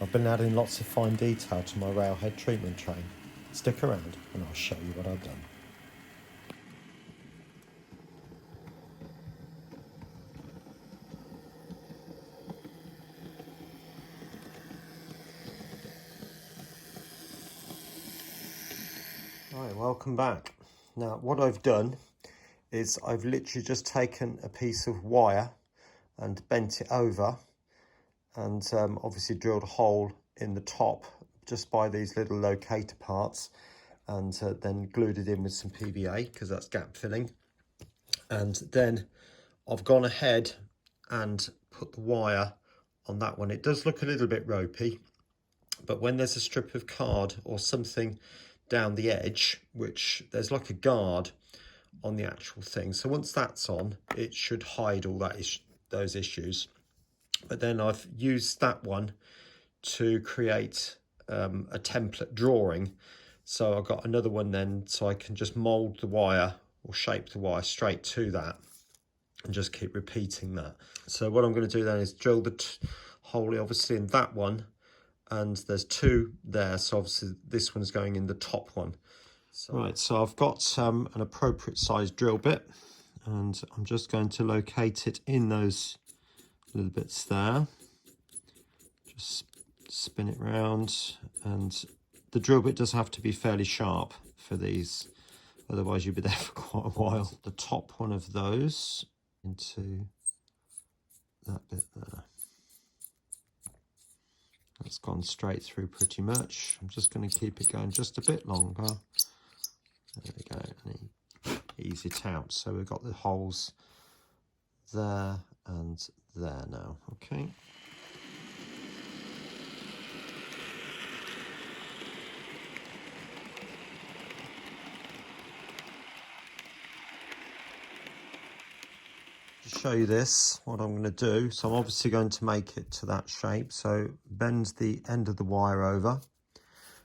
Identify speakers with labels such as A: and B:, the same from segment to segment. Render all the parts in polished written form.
A: I've been adding lots of fine detail to my Railhead Treatment Train. Stick around and I'll show you what I've done. Right, welcome back. Now what I've done is I've literally just taken a piece of wire and bent it over and obviously drilled a hole in the top just by these little locator parts, and then glued it in with some PVA because that's gap filling. And then I've gone ahead and put the wire on that one. It does look a little bit ropey, but when there's a strip of card or something down the edge, which there's like a guard on the actual thing, so once that's on, it should hide all those issues. But then I've used that one to create a template drawing, so I've got another one then, so I can just mold the wire or shape the wire straight to that and just keep repeating that. So what I'm going to do then is drill the hole obviously in that one, and there's two there, so obviously this one's going in the top one. So, right, so I've got an appropriate size drill bit, and I'm just going to locate it in those little bits there. Just spin it round, and the drill bit does have to be fairly sharp for these, otherwise you'll be there for quite a while. The top one of those into that bit there. That's gone straight through pretty much. I'm just going to keep it going just a bit longer. There we go, and ease it out. So we've got the holes there and there now, okay. To show you this, what I'm going to do, so I'm obviously going to make it to that shape, so bend the end of the wire over.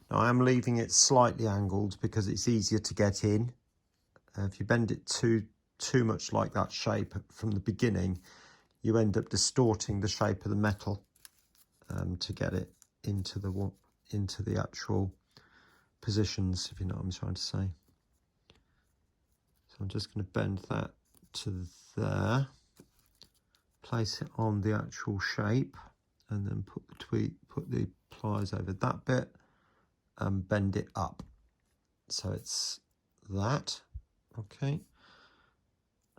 A: Now I am leaving it slightly angled because it's easier to get in. If you bend it too much like that shape from the beginning, you end up distorting the shape of the metal to get it into the actual positions, if you know what I'm trying to say. So I'm just going to bend that to there, place it on the actual shape, and then put the pliers over that bit and bend it up. So it's that, okay,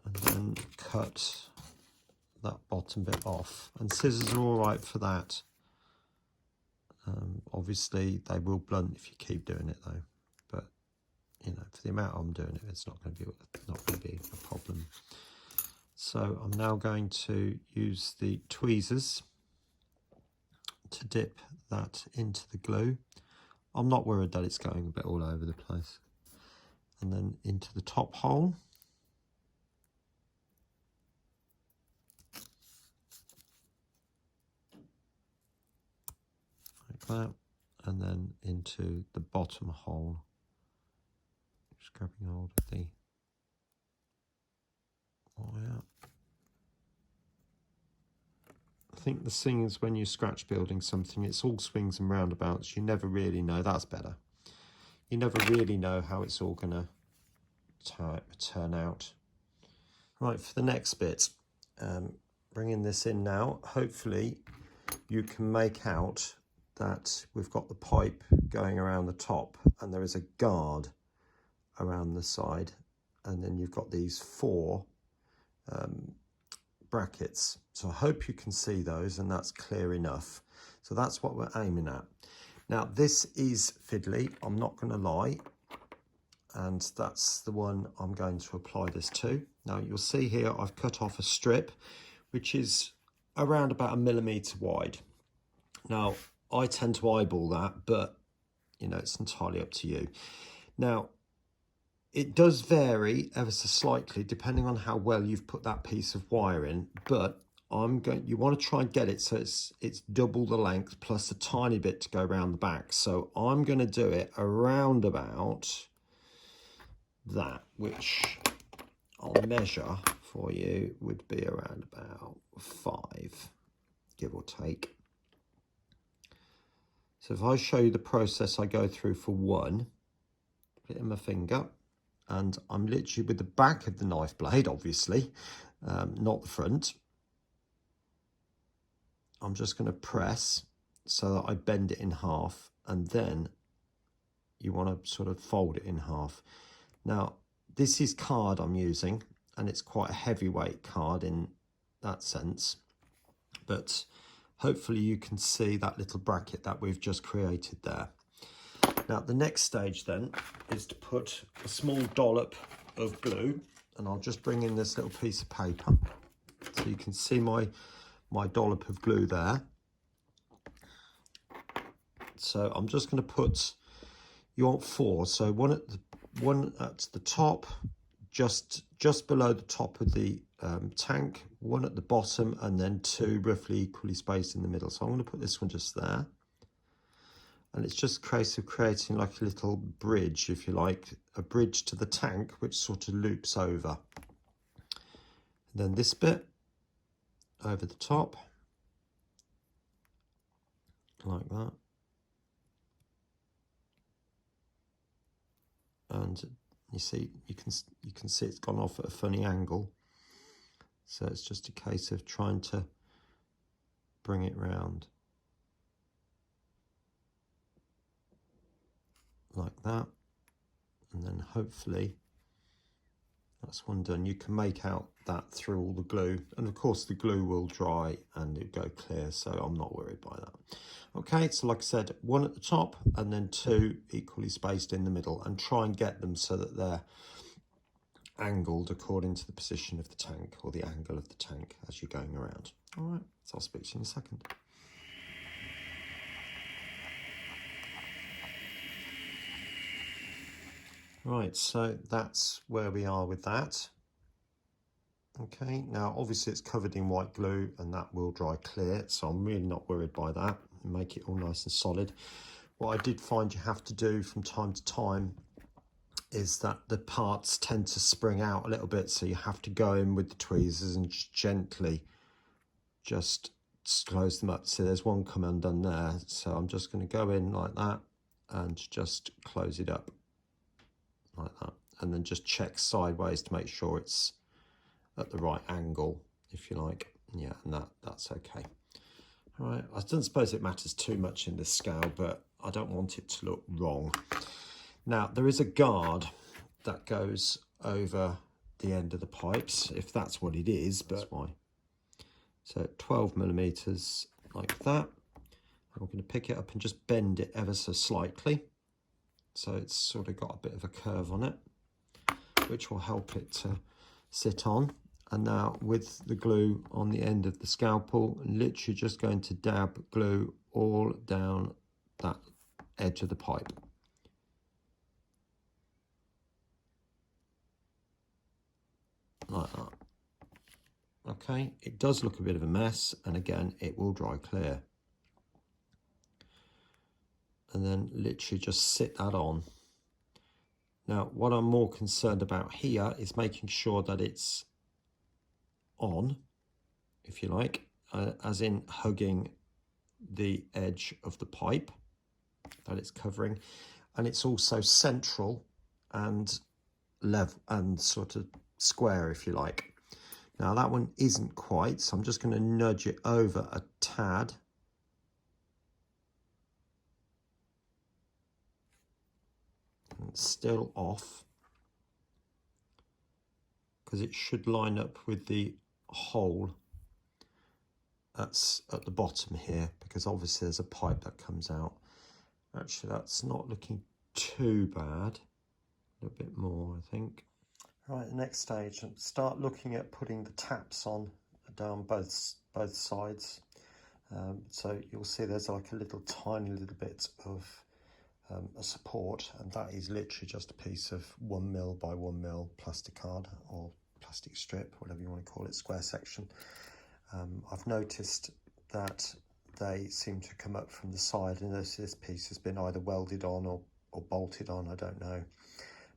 A: and then cut that bottom bit off. And scissors are all right for that. Obviously they will blunt if you keep doing it though, but you know, for the amount I'm doing it, it's not going to be a problem. So I'm now going to use the tweezers to dip that into the glue. I'm not worried that it's going a bit all over the place. And then into the top hole. Like that. And then into the bottom hole. Just grabbing hold of the wire. I think the thing is, when you scratch building something, it's all swings and roundabouts. You never really know. That's better. You never really know how it's all going to turn out. Right, for the next bit, bringing this in now, hopefully you can make out that we've got the pipe going around the top and there is a guard around the side, and then you've got these four brackets. So I hope you can see those and that's clear enough. So that's what we're aiming at. Now this is Fiddly, I'm not going to lie, and that's the one I'm going to apply this to. Now you'll see here I've cut off a strip which is around about 1 millimetre wide. Now I tend to eyeball that, but you know, it's entirely up to you. Now it does vary ever so slightly depending on how well you've put that piece of wire in, but you want to try and get it so it's double the length plus a tiny bit to go around the back. So I'm going to do it around about that, which I'll measure for you would be around about 5, give or take. So if I show you the process I go through for one, put it in my finger, and I'm literally with the back of the knife blade, obviously, not the front. I'm just going to press so that I bend it in half, and then you want to sort of fold it in half. Now, this is card I'm using, and it's quite a heavyweight card in that sense, but hopefully you can see that little bracket that we've just created there. Now, the next stage then is to put a small dollop of glue, and I'll just bring in this little piece of paper so you can see my dollop of glue there. So I'm just going to put, you want 4, so one at the top, just below the top of the tank, 1 at the bottom, and then 2 roughly equally spaced in the middle. So I'm going to put this one just there. And it's just a case of creating like a little bridge, if you like, a bridge to the tank, which sort of loops over. And then this bit over the top, like that. And you see, you can see it's gone off at a funny angle. So it's just a case of trying to bring it round. Like that, and then hopefully that's one done. You can make out that through all the glue, and of course the glue will dry and it'll go clear, so I'm not worried by that. Okay, so like I said, 1 at the top and then 2 equally spaced in the middle, and try and get them so that they're angled according to the position of the tank, or the angle of the tank as you're going around. All right, so I'll speak to you in a second. Right, so that's where we are with that. Okay, now obviously it's covered in white glue and that will dry clear, so I'm really not worried by that. Make it all nice and solid. What I did find you have to do from time to time is that the parts tend to spring out a little bit, so you have to go in with the tweezers and gently just close them up. So there's one come undone there, so I'm just going to go in like that and just close it up like that, and then just check sideways to make sure it's at the right angle, if you like. Yeah, and that's okay. All right, I don't suppose it matters too much in this scale, but I don't want it to look wrong. Now, there is a guard that goes over the end of the pipes, if that's what it is, but that's why. So 12mm like that. I'm going to pick it up and just bend it ever so slightly, so it's sort of got a bit of a curve on it, which will help it to sit on. And now with the glue on the end of the scalpel, literally just going to dab glue all down that edge of the pipe. Like that. Okay, it does look a bit of a mess, and again, it will dry clear. And then literally just sit that on. Now, what I'm more concerned about here is making sure that it's on, if you like, as in hugging the edge of the pipe that it's covering, and it's also central and level and sort of square, if you like. Now that one isn't quite, so I'm just going to nudge it over a tad. And it's still off, because it should line up with the hole that's at the bottom here, because obviously there's a pipe that comes out. Actually, that's not looking too bad. A little bit more, I think. Right, the next stage, start looking at putting the taps on down both sides. So you'll see there's like a tiny little bit of a support, and that is literally just a piece of 1mm by 1mm plastic card, or plastic strip, whatever you want to call it, square section. I've noticed that they seem to come up from the side, and this piece has been either welded on or bolted on, I don't know,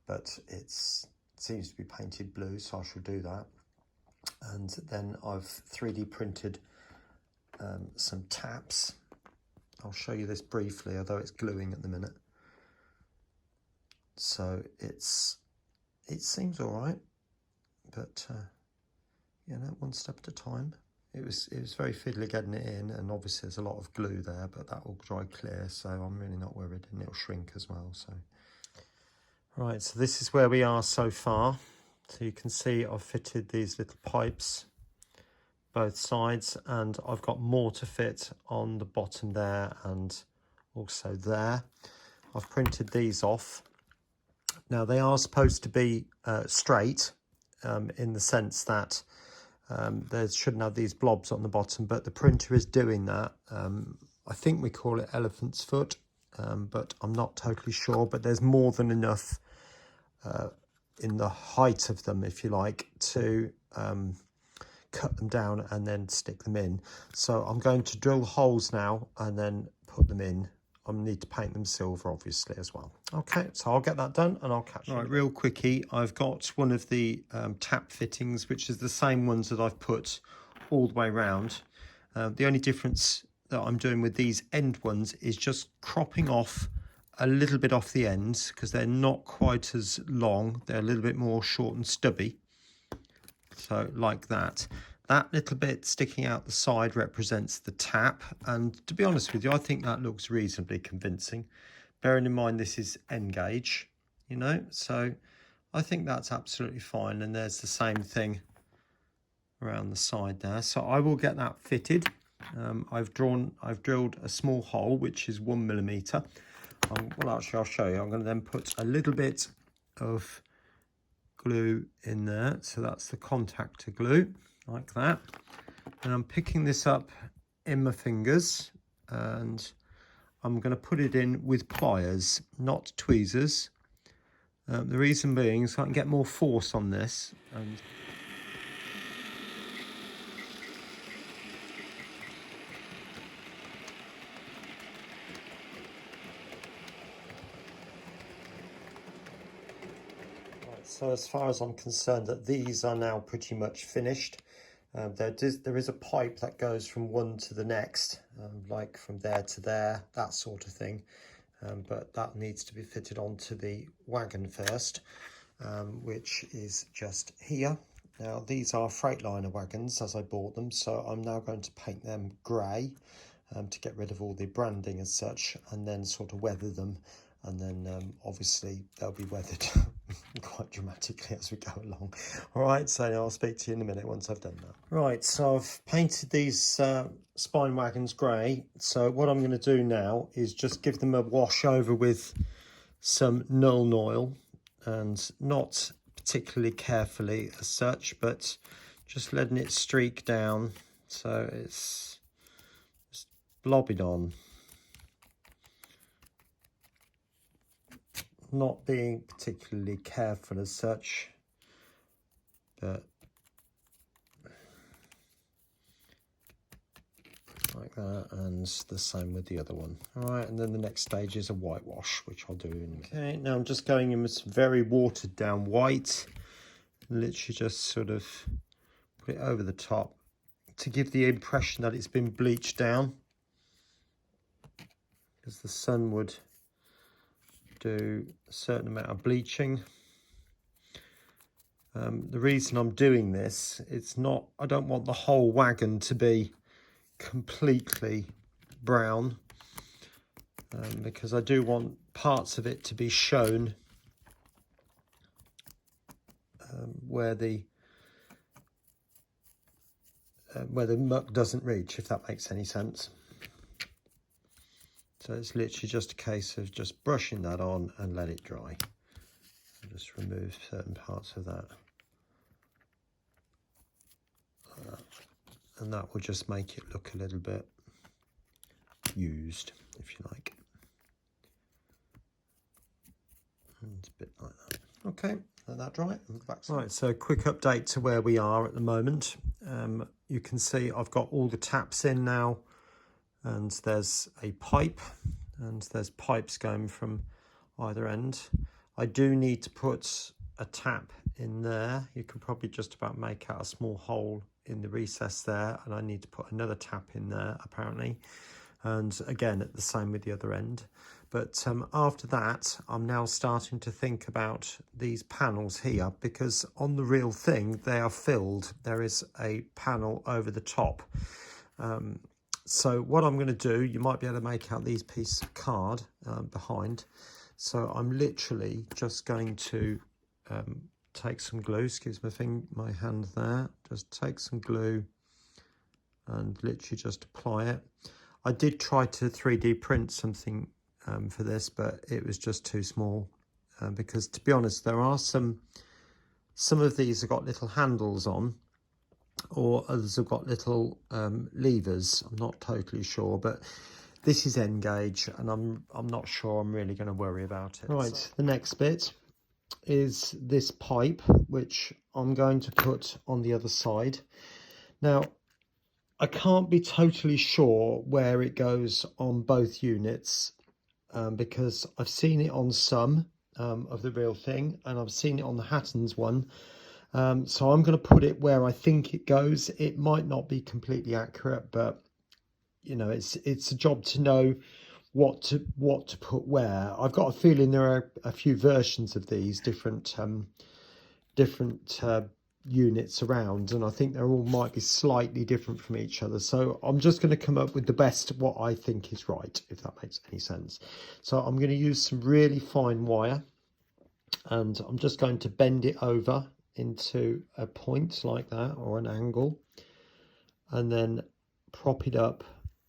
A: but it seems to be painted blue, so I shall do that. And then I've 3D printed some taps, I'll show you this briefly, although it's gluing at the minute. So it seems all right, but you know, one step at a time. It was very fiddly getting it in, and obviously there's a lot of glue there, but that will dry clear, so I'm really not worried, and it'll shrink as well. So right, so this is where we are so far. So you can see I've fitted these little pipes both sides, and I've got more to fit on the bottom there and also there. I've printed these off. Now they are supposed to be straight in the sense that they shouldn't have these blobs on the bottom, but the printer is doing that. I think we call it elephant's foot, but I'm not totally sure, but there's more than enough in the height of them, if you like, to cut them down and then stick them in. So I'm going to drill holes now and then put them in. I need to paint them silver, obviously, as well. Okay, so I'll get that done and I'll catch you. Right, real quickie, I've got one of the tap fittings, which is the same ones that I've put all the way around. The only difference that I'm doing with these end ones is just cropping off a little bit off the ends, because they're not quite as long. They're a little bit more short and stubby. So like that. That little bit sticking out the side represents the tap, and to be honest with you, I think that looks reasonably convincing, bearing in mind this is N gauge, you know, so I think that's absolutely fine. And there's the same thing around the side there, so I will get that fitted. I've drilled a small hole which is 1mm. Well, actually I'll show you. I'm going to then put a little bit of glue in there, so that's the contactor glue, like that. And I'm picking this up in my fingers, and I'm going to put it in with pliers, not tweezers. The reason being is I can get more force on this. And so as far as I'm concerned, that these are now pretty much finished. There is a pipe that goes from one to the next, like from there to there, that sort of thing. But that needs to be fitted onto the wagon first, which is just here. Now these are Freightliner wagons as I bought them, so I'm now going to paint them grey to get rid of all the branding as such, and then sort of weather them. And then obviously they'll be weathered quite dramatically as we go along. All right, so I'll speak to you in a minute once I've done that. Right, so I've painted these spine wagons grey. So what I'm going to do now is just give them a wash over with some Nuln oil, and not particularly carefully as such, but just letting it streak down so it's just blobbing on. Not being particularly careful as such, but like that, and the same with the other one. All right, and then the next stage is a whitewash, which I'll do in. Okay, now I'm just going in with some very watered down white, literally just sort of put it over the top to give the impression that it's been bleached down, because the sun would do a certain amount of bleaching. The reason I'm doing this, I don't want the whole wagon to be completely brown, because I do want parts of it to be shown where the muck doesn't reach, if that makes any sense. So it's literally just a case of just brushing that on and let it dry. I'll just remove certain parts of that. And that will just make it look a little bit used, if you like. And it's a bit like that. Okay, let that dry. Right, so a quick update to where we are at the moment. You can see I've got all the taps in now, and there's a pipe, and there's pipes going from either end. I do need to put a tap in there. You can probably just about make out a small hole in the recess there, and I need to put another tap in there apparently. And again, the same with the other end. But after that, I'm now starting to think about these panels here, because on the real thing, they are filled. There is a panel over the top. So what I'm going to do, you might be able to make out these pieces of card behind. So I'm literally just going to take some glue, excuse my hand there, just take some glue and literally just apply it. I did try to 3D print something for this, but it was just too small because, to be honest, there are some of these have got little handles on, or others have got little levers. I'm not totally sure, but this is N gauge, and I'm not sure I'm really going to worry about it. Right, so the next bit is this pipe, which I'm going to put on the other side. Now, I can't be totally sure where it goes on both units because I've seen it on some of the real thing, and I've seen it on the Hatton's one. So I'm going to put it where I think it goes. It might not be completely accurate, but you know, it's a job to know what to put where. I've got a feeling there are a few versions of these different units around, and I think they all might be slightly different from each other. So I'm just going to come up with the best, what I think is right, if that makes any sense. So I'm going to use some really fine wire, and I'm just going to bend it over into a point like that, or an angle, and then prop it up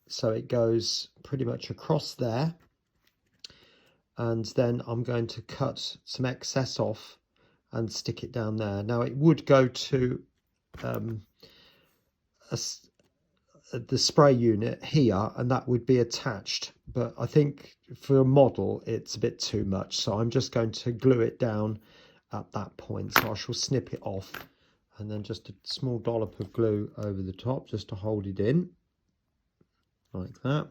A: so it goes pretty much across there. And then I'm going to cut some excess off and stick it down there. Now it would go to the spray unit here, and that would be attached, but I think for a model it's a bit too much, so I'm just going to glue it down at that point. So I shall snip it off, and then just a small dollop of glue over the top just to hold it in like that.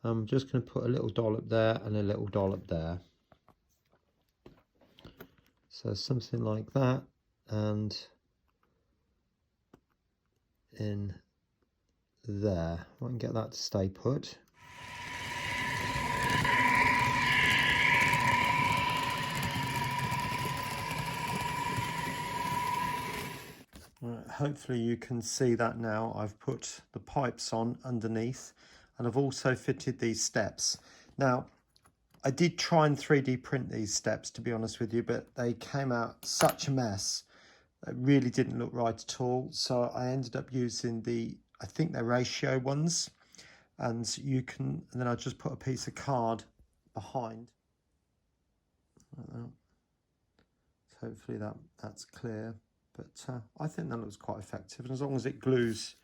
A: I'm just going to put a little dollop there and a little dollop there. So something like that, and in there. I can get that to stay put. Right, hopefully you can see that now. I've put the pipes on underneath, and I've also fitted these steps. Now, I did try and 3D print these steps, to be honest with you, but they came out such a mess. It really didn't look right at all. So I ended up using I think they're ratio ones, and then I just put a piece of card behind. Like that. So hopefully that's clear, but I think that looks quite effective, and as long as it glues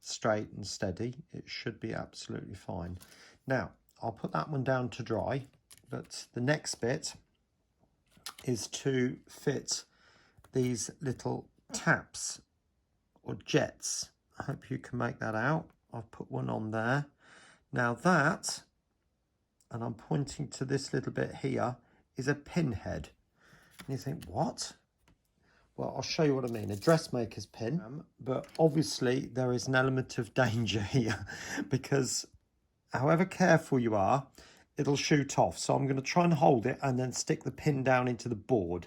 A: straight and steady, it should be absolutely fine. Now I'll put that one down to dry, but the next bit is to fit these little taps or jets. I hope you can make that out. I've put one on there. Now that, and I'm pointing to this little bit here, is a pinhead. And you think, what? Well, I'll show you what I mean. A dressmaker's pin, but obviously there is an element of danger here because however careful you are, it'll shoot off. So I'm going to try and hold it and then stick the pin down into the board.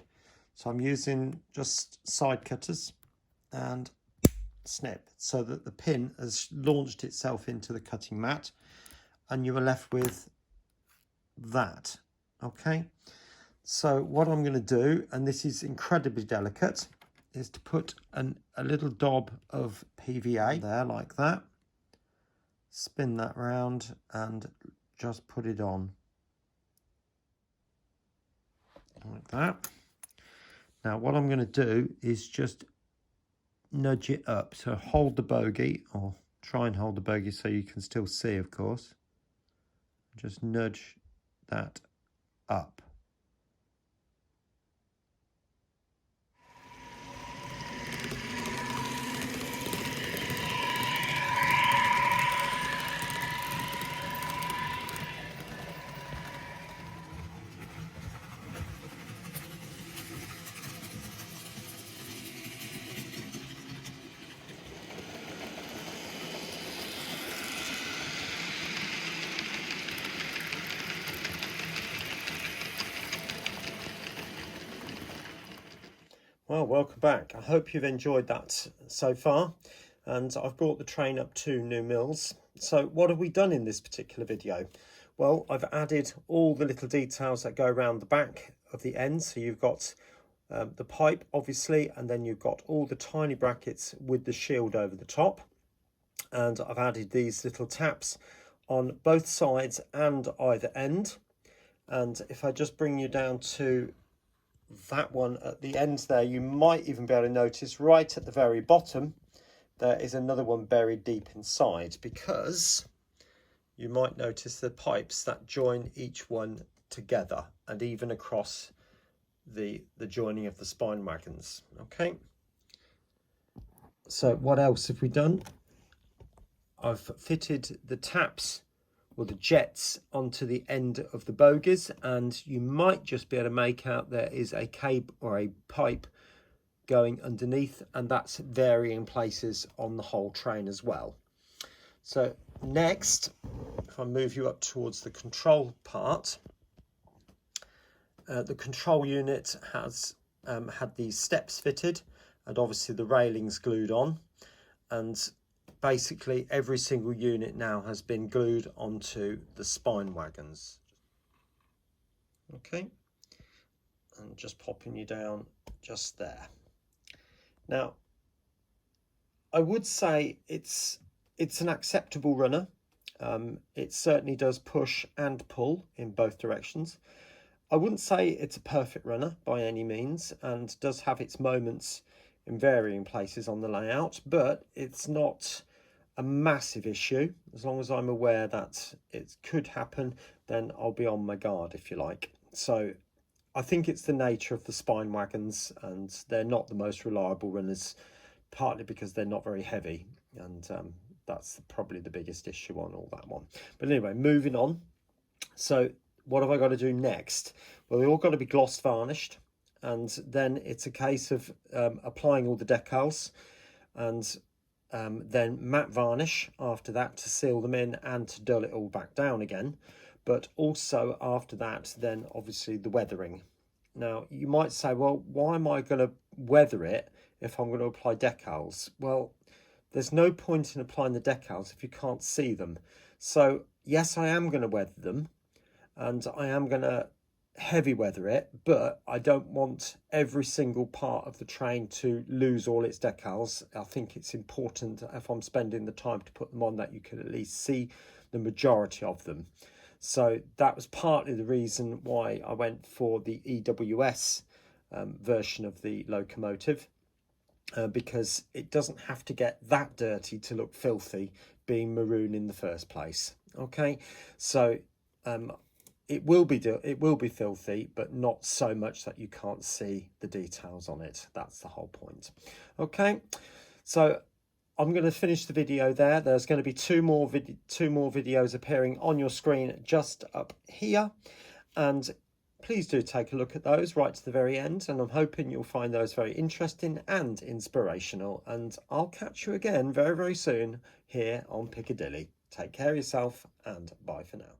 A: So I'm using just side cutters and snip so that the pin has launched itself into the cutting mat, and you are left with that. Okay, so what I'm going to do, and this is incredibly delicate, is to put a little dob of PVA there like that, spin that round and just put it on like that. Now what I'm going to do is just nudge it up. So hold the bogey, or try and hold the bogey so you can still see, of course. Just nudge that up. Well, welcome back. I hope you've enjoyed that so far, and I've brought the train up to New Mills. So what have we done in this particular video? Well, I've added all the little details that go around the back of the end. So you've got the pipe, obviously, and then you've got all the tiny brackets with the shield over the top. And I've added these little taps on both sides and either end. And if I just bring you down to that one at the end there, you might even be able to notice right at the very bottom there is another one buried deep inside, because you might notice the pipes that join each one together and even across the joining of the spine wagons. Okay, so what else have we done? I've fitted the taps or the jets onto the end of the bogies, and you might just be able to make out there is a cable or a pipe going underneath, and that's varying places on the whole train as well. So next, if I move you up towards the control part, the control unit has had these steps fitted and obviously the railings glued on, and basically every single unit now has been glued onto the spine wagons. Okay, and just popping you down just there. Now, I would say it's an acceptable runner. It certainly does push and pull in both directions. I wouldn't say it's a perfect runner by any means, and does have its moments in varying places on the layout, but it's not a massive issue. As long as I'm aware that it could happen, then I'll be on my guard, if you like. So I think it's the nature of the spine wagons, and they're not the most reliable runners, partly because they're not very heavy, and that's probably the biggest issue on all that one. But anyway, moving on. So what have I got to do next? Well, they all got to be gloss varnished, and then it's a case of applying all the decals, and then matte varnish after that to seal them in and to dull it all back down again. But also after that, then obviously the weathering. Now you might say, well, why am I going to weather it if I'm going to apply decals? Well, there's no point in applying the decals if you can't see them. So yes, I am going to weather them, and I am going to heavy weather it, but I don't want every single part of the train to lose all its decals. I think it's important, if I'm spending the time to put them on, that you can at least see the majority of them. So that was partly the reason why I went for the EWS version of the locomotive, because it doesn't have to get that dirty to look filthy, being maroon in the first place. Okay, so it will be filthy, but not so much that you can't see the details on it. That's the whole point. Okay, so I'm going to finish the video there. There's going to be two more videos appearing on your screen just up here, and please do take a look at those right to the very end, and I'm hoping you'll find those very interesting and inspirational, and I'll catch you again very, very soon here on Piccadilly. Take care of yourself, and bye for now.